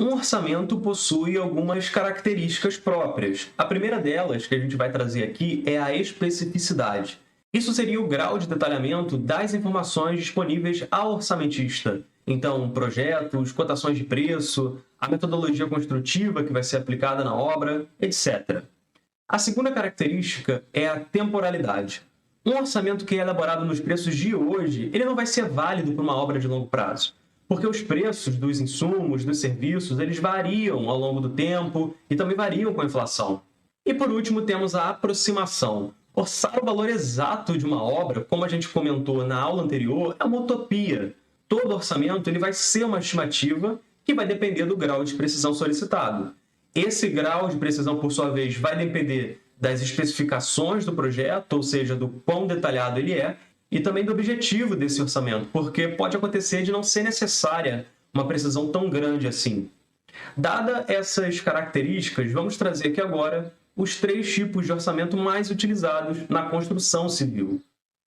Um orçamento possui algumas características próprias. A primeira delas, que a gente vai trazer aqui, é a especificidade. Isso seria o grau de detalhamento das informações disponíveis ao orçamentista. Então, projetos, cotações de preço, a metodologia construtiva que vai ser aplicada na obra, etc. A segunda característica é a temporalidade. Um orçamento que é elaborado nos preços de hoje, ele não vai ser válido para uma obra de longo prazo, porque os preços dos insumos, dos serviços, eles variam ao longo do tempo e também variam com a inflação. E por último, temos a aproximação. Orçar o valor exato de uma obra, como a gente comentou na aula anterior, é uma utopia. Todo orçamento ele vai ser uma estimativa que vai depender do grau de precisão solicitado. Esse grau de precisão, por sua vez, vai depender das especificações do projeto, ou seja, do quão detalhado ele é, e também do objetivo desse orçamento, porque pode acontecer de não ser necessária uma precisão tão grande assim. Dadas essas características, vamos trazer aqui agora os 3 tipos de orçamento mais utilizados na construção civil.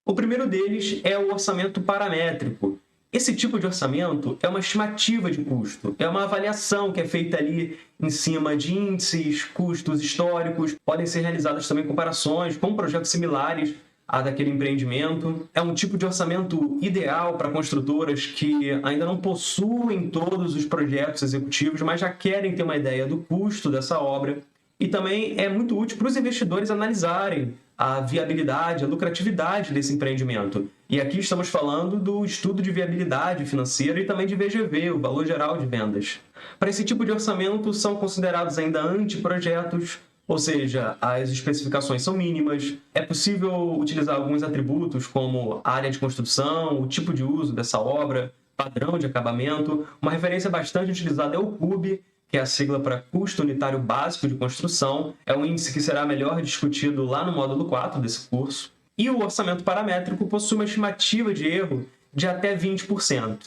O primeiro deles é o orçamento paramétrico. Esse tipo de orçamento é uma estimativa de custo, é uma avaliação que é feita ali em cima de índices, custos históricos, podem ser realizadas também comparações com projetos similares a daquele empreendimento. É um tipo de orçamento ideal para construtoras que ainda não possuem todos os projetos executivos, mas já querem ter uma ideia do custo dessa obra. E também é muito útil para os investidores analisarem a viabilidade, a lucratividade desse empreendimento. E aqui estamos falando do estudo de viabilidade financeira e também de VGV, o valor geral de vendas. Para esse tipo de orçamento, são considerados ainda anteprojetos, ou seja, as especificações são mínimas. É possível utilizar alguns atributos como a área de construção, o tipo de uso dessa obra, padrão de acabamento. Uma referência bastante utilizada é o CUB, que é a sigla para Custo Unitário Básico de Construção. É um índice que será melhor discutido lá no módulo 4 desse curso. E o orçamento paramétrico possui uma estimativa de erro de até 20%.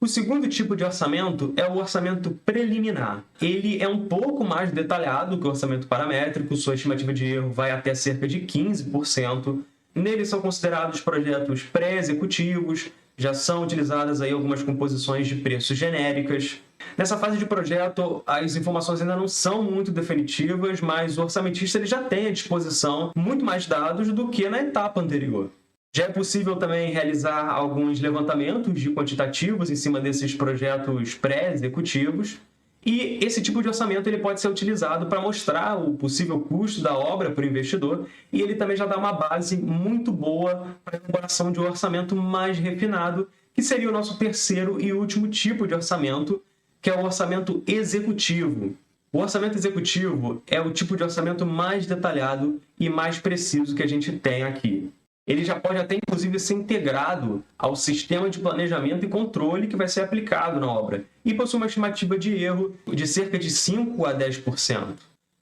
O segundo tipo de orçamento é o orçamento preliminar. Ele é um pouco mais detalhado que o orçamento paramétrico, sua estimativa de erro vai até cerca de 15%. Nele são considerados projetos pré-executivos, já são utilizadas aí algumas composições de preços genéricas. Nessa fase de projeto, as informações ainda não são muito definitivas, mas o orçamentista ele já tem à disposição muito mais dados do que na etapa anterior. Já é possível também realizar alguns levantamentos de quantitativos em cima desses projetos pré-executivos, e esse tipo de orçamento ele pode ser utilizado para mostrar o possível custo da obra para o investidor, e ele também já dá uma base muito boa para a elaboração de um orçamento mais refinado, que seria o nosso terceiro e último tipo de orçamento, que é o orçamento executivo. O orçamento executivo é o tipo de orçamento mais detalhado e mais preciso que a gente tem aqui. Ele já pode até, inclusive, ser integrado ao sistema de planejamento e controle que vai ser aplicado na obra, e possui uma estimativa de erro de cerca de 5 a 10%.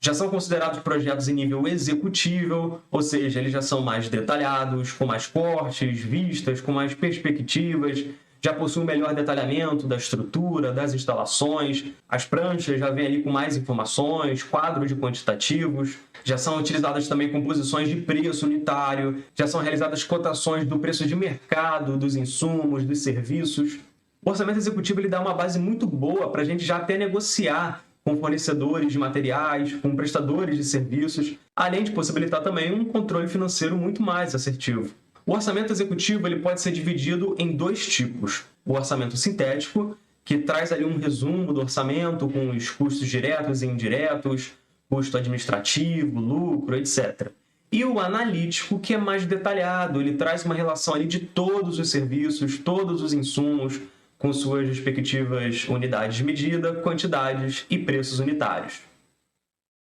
Já são considerados projetos em nível executível, ou seja, eles já são mais detalhados, com mais cortes, vistas, com mais perspectivas, já possui um melhor detalhamento da estrutura, das instalações, as pranchas já vêm ali com mais informações, quadros de quantitativos, já são utilizadas também composições de preço unitário, já são realizadas cotações do preço de mercado, dos insumos, dos serviços. O orçamento executivo ele dá uma base muito boa para a gente já até negociar com fornecedores de materiais, com prestadores de serviços, além de possibilitar também um controle financeiro muito mais assertivo. O orçamento executivo ele pode ser dividido em 2 tipos. O orçamento sintético, que traz ali um resumo do orçamento com os custos diretos e indiretos, custo administrativo, lucro, etc. E o analítico, que é mais detalhado, ele traz uma relação ali de todos os serviços, todos os insumos, com suas respectivas unidades de medida, quantidades e preços unitários.